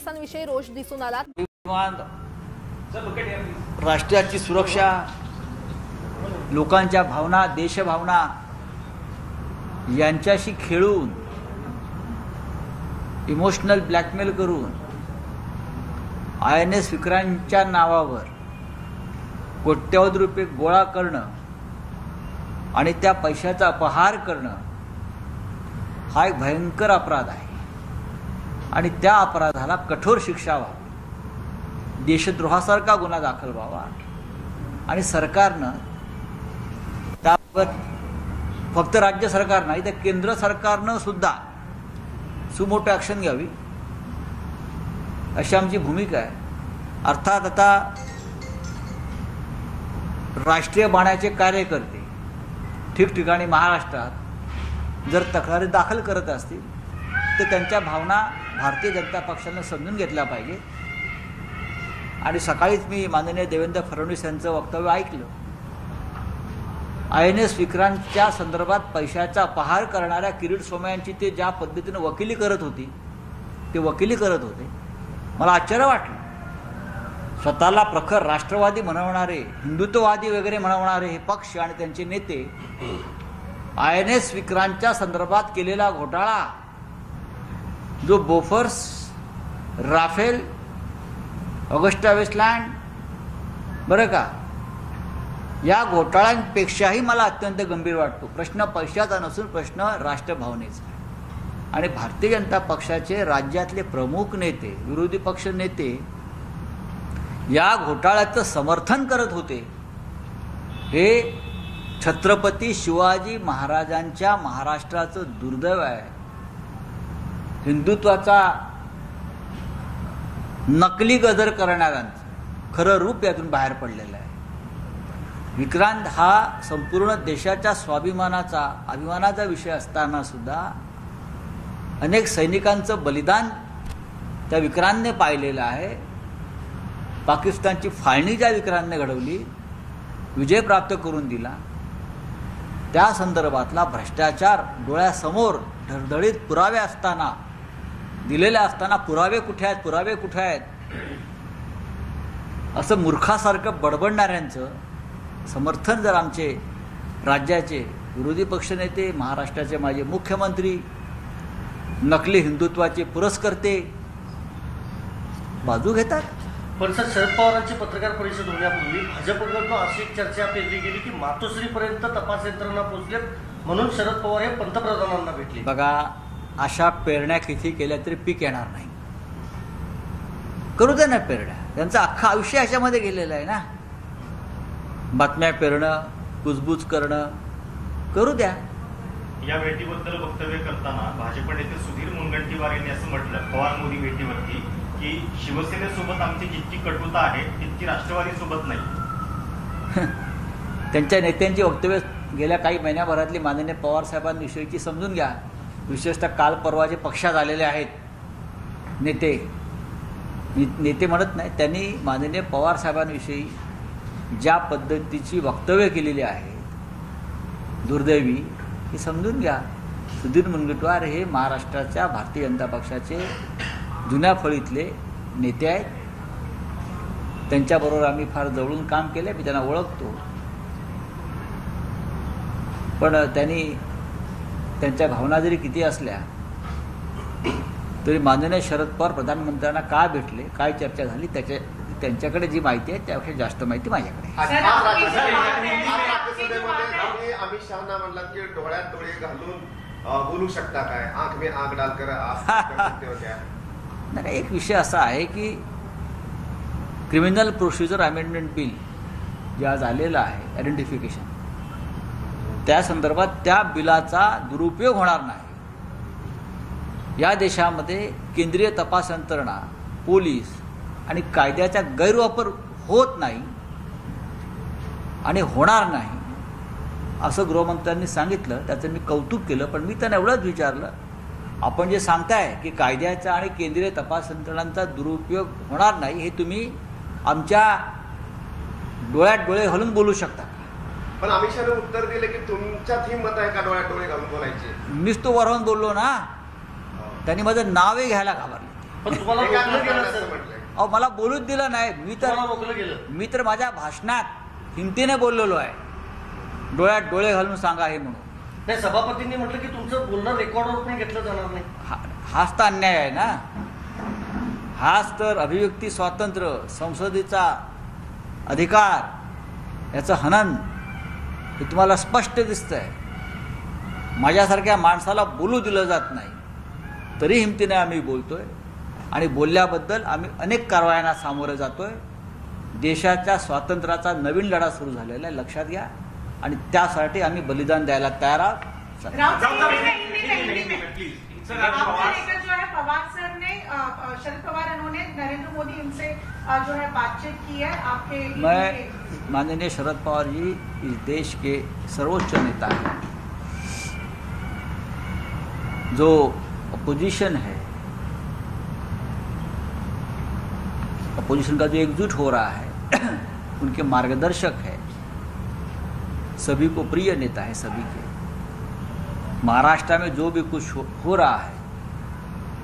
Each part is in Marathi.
पोलिसांविषयी रोष दिसून आला। राष्ट्राची सुरक्षा, लोकांच्या भावना, देशभावना यांच्याशी खेळून, इमोशनल ब्लॅकमेल करून INS विक्रांतच्या नावावर कोट्यवधी रुपये गोळा करणं आणि त्या पैशाचा अपहार करणं हा एक भयंकर अपराध आहे आणि त्या अपराधाला कठोर शिक्षा व्हावी, देशद्रोहासारखा गुन्हा दाखल व्हावा आणि सरकारनं त्यावर फक्त राज्य सरकार नाही तर केंद्र सरकारनं सुद्धा सुमोटो ॲक्शन घ्यावी अशी आमची भूमिका आहे। अर्थात आता राष्ट्रीय बाण्याचे कार्यकर्ते ठिकठिकाणी महाराष्ट्रात जर तक्रारी दाखल करत असतील तर त्यांच्या भावना भारतीय जनता पक्षानं समजून घेतल्या पाहिजे। आणि सकाळीच मी माननीय देवेंद्र फडणवीस यांचं वक्तव्य ऐकलं। INS विक्रांतच्या संदर्भात पैशाचा अपहार करणाऱ्या किरीट सोमय्या यांची ते ज्या पद्धतीनं वकिली करत होते मला आश्चर्य वाटलं। स्वतःला प्रखर राष्ट्रवादी म्हणवणारे, हिंदुत्ववादी वगैरे म्हणवणारे हे पक्ष आणि त्यांचे नेते INS विक्रांतच्या संदर्भात केलेला घोटाळा, जो बोफर्स, राफेल, ऑगस्टा वेस्टलँड, बरं का, या घोटाळ्यांपेक्षाही मला अत्यंत गंभीर वाटतो। प्रश्न पैशाचा नसून प्रश्न राष्ट्रभावनेचा। आणि भारतीय जनता पक्षाचे राज्यातले प्रमुख नेते, विरोधी पक्ष नेते या घोटाळ्याचं समर्थन करत होते। हे छत्रपती शिवाजी महाराजांच्या महाराष्ट्राचं दुर्दैव आहे। हिंदुत्वाचा नकली गजर करणाऱ्यांचं खरं रूप यातून बाहेर पडलेलं आहे। विक्रांत हा संपूर्ण देशाच्या स्वाभिमानाचा, अभिमानाचा विषय असताना सुद्धा अनेक सैनिकांचं बलिदान त्या विक्रांतने पाहिलेलं आहे। पाकिस्तानची फाळणी ज्या विक्रांतने घडवली, विजय प्राप्त करून दिला, त्या संदर्भातला भ्रष्टाचार डोळ्यासमोर ढळढळीत पुरावे असताना, दिलेले असताना पुरावे कुठे आहेत असं मूर्खासारखं बडबडणाऱ्यांचं समर्थन जर आमचे राज्याचे विरोधी पक्षनेते, महाराष्ट्राचे माजी मुख्यमंत्री, नकली हिंदुत्वाचे पुरस्कर्ते बाजू घेतात। पण सर, शरद पवारांची पत्रकार परिषद होण्यापूर्वी भाजपकडून अशी एक चर्चा पेरली गेली की मातोश्रीपर्यंत तपास यंत्रणा पोहोचले म्हणून शरद पवार हे पंतप्रधानांना भेटले। बघा, अशा पेरण्या किती केल्या तरी पीक येणार नाही। करू दे ना पेरण्या, त्यांचं अख्खं आयुष्य याच्यामध्ये गेलेलं आहे ना। बातम्या पेरणं, कुजबूज करणं, करू द्या। या भेटीबद्दल वक्तव्य करताना भाजप नेते सुधीर मुनगंटीवार यांनी असं म्हटलं पवार मोदी भेटीवरती की शिवसेनेसोबत आमची जितकी कटुता आहे तितकी राष्ट्रवादीसोबत नाही। त्यांच्या नेत्यांची वक्तव्य गेल्या काही महिन्याभरातली माननीय पवार साहेबांविषयीची समजून घ्या। विशेषतः काल परवाचे पक्षात आलेले आहेत नेते म्हणत नाही, त्यांनी माननीय पवार साहेबांविषयी ज्या पद्धतीची वक्तव्य केलेली आहेत दुर्दैवी, हे समजून घ्या। सुधीर मुनगंटीवार हे महाराष्ट्राच्या भारतीय जनता पक्षाचे जुन्या फळीतले नेते आहेत। त्यांच्याबरोबर आम्ही फार जवळून काम केले, मी त्यांना ओळखतो। पण त्यांनी त्यांच्या भावना जरी किती असल्या तरी माननीय शरद पवार प्रधानमंत्र्यांना का भेटले, काय चर्चा झाली, त्यांच्याकडे जी माहिती आहे त्यापेक्षा जास्त माहिती माझ्याकडे आहे। अमित शहाना म्हणलात की डोळ्यात डोळे घालून बोलू शकता काय, आंख में आंख डालकर नाही, एक विषय असा आहे की क्रिमिनल प्रोसिजर अमेंडमेंट बिल जे आज आलेलं आहे, आयडेंटिफिकेशन, त्या संदर्भात त्या बिलाचा दुरुपयोग होणार नाही। या देशामध्ये केंद्रीय तपास यंत्रणा, पोलीस आणि कायद्याचा गैरवापर होत नाही आणि होणार नाही असं गृहमंत्र्यांनी सांगितलं। त्याचं मी कौतुक केलं। पण मी त्यांना एवढंच विचारलं, आपण जे सांगताय की कायद्याचा आणि केंद्रीय तपास यंत्रणांचा दुरुपयोग होणार नाही, हे तुम्ही आमच्या डोळ्यात डोळे घालून बोलू शकता? पण अमित शहाने उत्तर दिले की तुमच्यात हिंमत आहे का डोळ्यात डोळे घालून बोलायचे? मीच तो वरवून बोललो ना, त्यांनी माझं नावही घ्यायला घाबरले। पण तुम्हाला हे काय रोखलं गेलं प्रकरण सर. असं म्हटलंय? अहो मला बोलूच दिलं नाही. तुम्हाला रोखलं गेलं. मी तर माझ्या भाषणात हिमतीने बोललेलो आहे, डोळ्यात डोळे घालून सांगा हे म्हणून. नाही, सभापतींनी म्हटलं की तुमचं बोलणं रेकॉर्डवर पण घेतलं जाणार नाही. हाच तर अन्याय आहे ना. हाच तर अभिव्यक्ती स्वातंत्र्य, संसदेचा अधिकार याचं हनन हे तुम्हाला स्पष्ट दिसतंय. माझ्यासारख्या माणसाला बोलू दिलं जात नाही, तरी हिमतीने आम्ही बोलतोय आणि बोलल्याबद्दल आम्ही अनेक कारवायांना सामोरं जातोय. देशाच्या स्वातंत्र्याचा नवीन लढा सुरू झालेला आहे, लक्षात घ्या, आणि त्यासाठी आम्ही बलिदान द्यायला तयार आहोत. राउत साहब, प्लीज सर, आपको लेकर जो है पवार सर ने शरद पवार इन्होंने नरेंद्र मोदी इनसे जो है बातचीत की है आपके। मैं माननीय शरद पवार जी इस देश के सर्वोच्च नेता हैं. जो अपोजिशन है, अपोजिशन का जो एकजुट हो रहा है उनके मार्गदर्शक है, सभी को प्रिय नेता है सभी के. महाराष्ट्र में जो भी कुछ हो रहा है,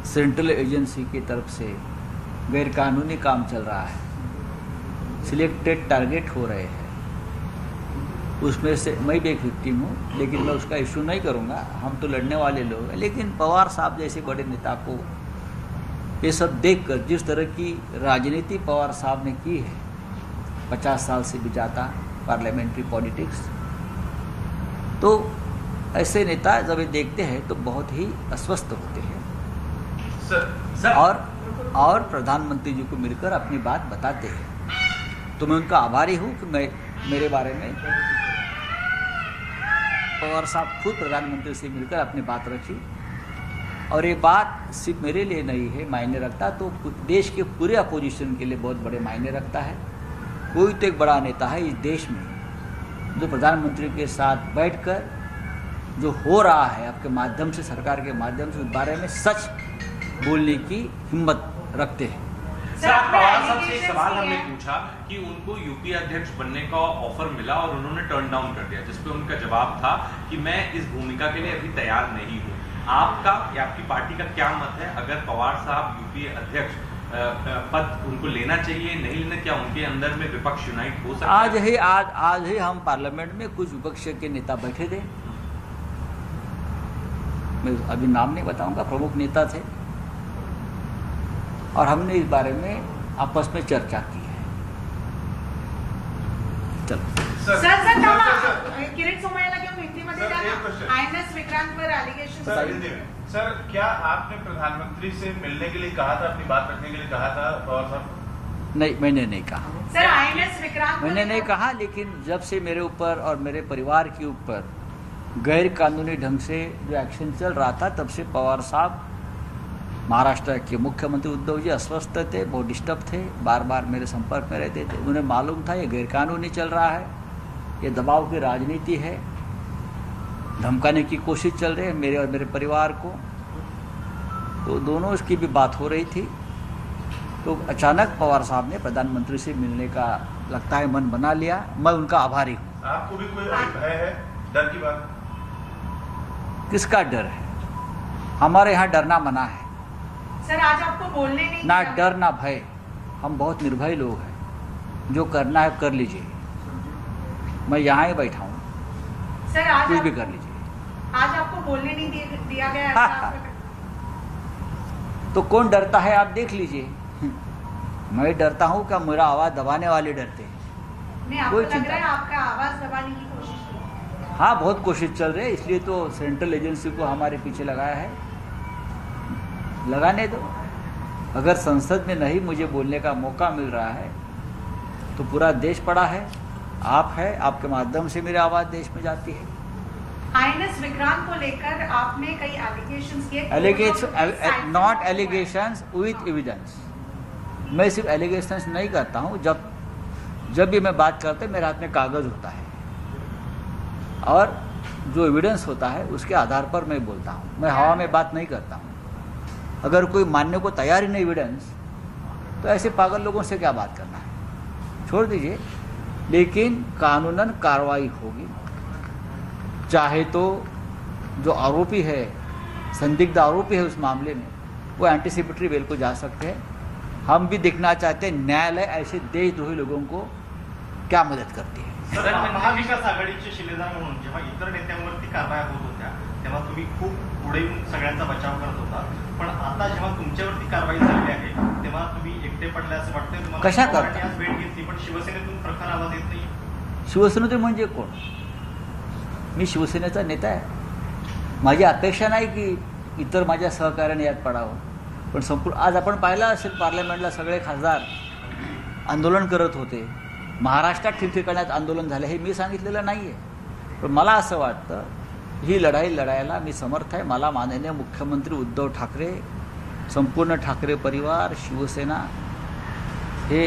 सेंट्रल एजेंसी की तरफ से गैरकानूनी काम चल रहा है, सिलेक्टेड टारगेट हो रहे हैं, उसमें से मैं भी एक विक्टिम हूँ, लेकिन मैं उसका इशू नहीं करूँगा. हम तो लड़ने वाले लोग हैं, लेकिन पवार साहब जैसे बड़े नेता को ये सब देखकर, जिस तरह की राजनीति पवार साहब ने की है 50 साल से भी ज़्यादा पार्लियामेंट्री पॉलिटिक्स, तो ऐसे नेता जब ये देखते हैं तो बहुत ही अस्वस्थ होते हैं और प्रधानमंत्री जी को मिलकर अपनी बात बताते हैं. तो मैं उनका आभारी हूँ कि मेरे बारे में पवार साहब खुद प्रधानमंत्री से मिलकर अपनी बात रखी. और ये बात सिर्फ मेरे लिए नहीं है मायने रखता, तो देश के पूरे अपोजिशन के लिए बहुत बड़े मायने रखता है. कोई तो एक बड़ा नेता है इस देश में जो प्रधानमंत्री के साथ बैठकर जो हो रहा है आपके माध्यम से, सरकार के माध्यम से, उस बारे में सच बोलने की हिम्मत रखते हैं. सर, पवार साहब से एक सवाल हमने पूछा कि उनको यूपीए अध्यक्ष बनने का ऑफर मिला और उन्होंने टर्न डाउन कर दिया, जिसपे उनका जवाब था कि मैं इस भूमिका के लिए अभी तैयार नहीं हूँ. आपका या आपकी पार्टी का क्या मत है, अगर पवार साहब यूपीए अध्यक्ष पद उनको लेना चाहिए, नहीं लेना, क्या उनके अंदर में विपक्ष यूनाइट हो सकता है? आज ही हम पार्लियामेंट में कुछ विपक्ष के नेता बैठे थे, मैं अभी नाम नहीं बताऊंगा, प्रमुख नेता थे, और हमने इस बारे में आपस में चर्चा की है. चलो किरीट सोमय्याला घेऊन युतीमध्ये जाणार, आयएनएस विक्रांतवर एलिगेशन. सर, क्या आपने प्रधानमंत्री से मिलने के लिए कहा था, अपनी बात रखने के लिए कहा था पवार साहब? नहीं, मैंने नहीं कहा. सर, आईएनएस विक्रांत मैंने नहीं कहा, लेकिन जब से मेरे ऊपर और मेरे परिवार के ऊपर गैर कानूनी ढंग से जो एक्शन चल रहा था, तब से पवार साहब, महाराष्ट्र के मुख्यमंत्री उद्धव जी अस्वस्थ थे, बहुत डिस्टर्ब थे, बार बार मेरे संपर्क में रहते थे. उन्हें मालूम था ये गैरकानूनी चल रहा है, ये दबाव की राजनीति है, धमकाने की कोशिश चल रही है मेरे और मेरे परिवार को. तो दोनों इसकी भी बात हो रही थी. तो अचानक पवार साहब ने प्रधानमंत्री से मिलने का लगता है मन बना लिया. मैं उनका आभारी हूँ. आपको भी कोई भय है, डर की बात? किसका डर है? हमारे यहाँ डरना मना है. सर, आज आपको बोलने नहीं ना दिया। डर ना भय, हम बहुत निर्भय लोग हैं. जो करना है कर लीजिए, मैं यहाँ ही बैठा हूँ, सर, आज कुछ भी कर लीजिए. आज आपको बोलने नहीं दिया गया, ऐसा आपने- तो कौन डरता है आप देख लीजिए. मैं डरता हूँ क्या? मेरा आवाज़ दबाने वाले डरते हैं. नहीं, आपको कोई लग चिंता रहा है आपका आवाज दबाने की कोशिश की? हाँ, बहुत कोशिश चल रही है, इसलिए तो सेंट्रल एजेंसी को हमारे पीछे लगाया है. लगाने दो. अगर संसद में नहीं मुझे बोलने का मौका मिल रहा है तो पूरा देश पड़ा है, आप है, आपके माध्यम से मेरी आवाज़ देश में जाती है. आईएनएस विक्रांत को लेकर आपने कई एलिगेशंस किए, नॉट एलिगेशंस विथ एविडेंस. मैं सिर्फ एलिगेशंस नहीं करता हूँ. जब भी मैं बात करता हूँ मेरे हाथ में कागज़ होता है और जो एविडेंस होता है उसके आधार पर मैं बोलता हूँ. मैं हवा में बात नहीं करता हूँ. अगर कोई मानने को तैयार ही नहीं एविडेंस, तो ऐसे पागल लोगों से क्या बात करना है, छोड़ दीजिए. लेकिन कानूनन कार्रवाई होगी. चाहे तो जो आरोपी है, संदिग्ध आरोपी है उस मामले में, वो एंटीसिपेटरी बेल को जा सकते हैं। हम भी देखना चाहते हैं न्यायालय ऐसे देशद्रोही लोगों को क्या मदत करती है। सर, महाविकास आघाडीचे शिलेदार म्हणून जेव्हा इतर नेत्यांवरती कारवाया होत होत्या तेव्हा तुम्ही खूप पुढे येऊन सगळ्यांचा बचाव करत होता, पण आता जेव्हा तुमच्यावरती कारवाई झाली आहे तेव्हा तुम्ही एकटे पडले असं वाटतंय तुम्हाला? कशा करता? आज भेट घेतली पण शिवसेनेतून प्रखर आवाज येत नाही. शिवसेनेचे म्हणजे कोण? मी शिवसेनेचा नेता आहे. माझी अपेक्षा नाही की इतर माझ्या सहकार्याने यात पडावं, पण संपूर्ण आज आपण पाहिलं असेल पार्लमेंटला सगळे खासदार आंदोलन करत होते. महाराष्ट्रात ठिकठिकाण्यात आंदोलन झालं हे मी सांगितलेलं नाही आहे, पण मला असं वाटतं ही लढाई लढायला मी समर्थ आहे. मला माननीय मुख्यमंत्री उद्धव ठाकरे, संपूर्ण ठाकरे परिवार, शिवसेना हे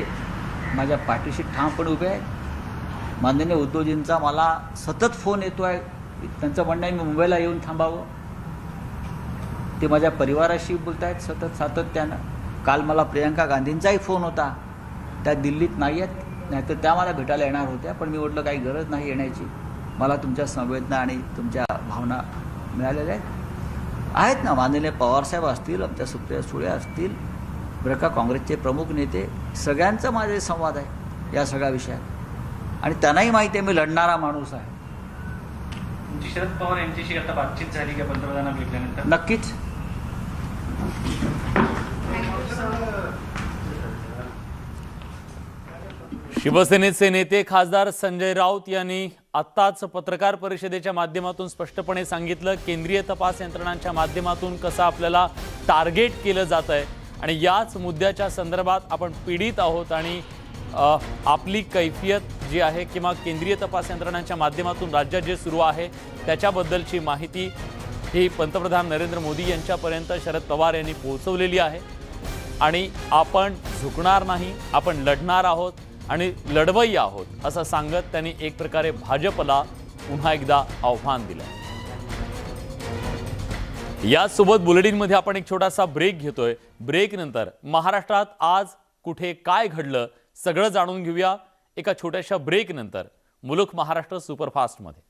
माझ्या पाठीशी ठामपणे उभे आहेत. माननीय उद्धवजींचा मला सतत फोन येतो आहे, त्यांचं म्हणणं आहे मी मुंबईला येऊन थांबावं. ते माझ्या परिवाराशी बोलत आहेत सतत सातत्यानं. काल मला प्रियंका गांधींचाही फोन होता, त्या दिल्लीत नाही आहेत, नाहीतर त्या मला भेटायला येणार होत्या, पण मी म्हटलं काही गरज नाही येण्याची. मला तुमच्या संवेदना आणि तुमच्या भावना मिळालेल्या आहेत ना. माननीय पवारसाहेब असतील, आमच्या सुप्रिया सुळे असतील, बरं का, काँग्रेसचे प्रमुख नेते, सगळ्यांचा माझे संवाद आहे या सगळ्या विषयात आणि त्यांनाही माहिती आहे मी लढणारा माणूस आहे. तुमची शरद पवार यांच्याशी आता बातचीत झाली का पंतप्रधानांना भेटल्यानंतर? नक्कीच. शिवसेनेचे नेते खासदार संजय राऊत यांनी आत्ताच पत्रकार परिषदेच्या माध्यमातून स्पष्टपणे सांगितलं केंद्रीय तपास यंत्रणांच्या माध्यमातून कसं आपल्याला टार्गेट केलं जात आहे आणि याच मुद्द्याच्या संदर्भात आपण पीडित आहोत आणि आपली कैफियत जी आहे किंवा केंद्रीय तपास यंत्रणांच्या माध्यमातून राज्यात जे सुरू आहे त्याच्याबद्दलची माहिती ही पंतप्रधान नरेंद्र मोदी यांच्यापर्यंत शरद पवार यांनी पोहोचवलेली आहे आणि आपण झुकणार नाही, आपण लढणार आहोत आणि लढवय्या आहोत असं सांगत त्यांनी एक प्रकारे भाजपला पुन्हा एकदा आव्हान दिलं. यासोबत बुलेटिनमध्ये आपण एक छोटासा ब्रेक घेतोय. ब्रेक नंतर महाराष्ट्रात आज कुठे काय घडलं सगळं जाणून घेऊया एका छोट्याशा ब्रेक नंतर मुलुक महाराष्ट्र सुपरफास्ट मध्ये.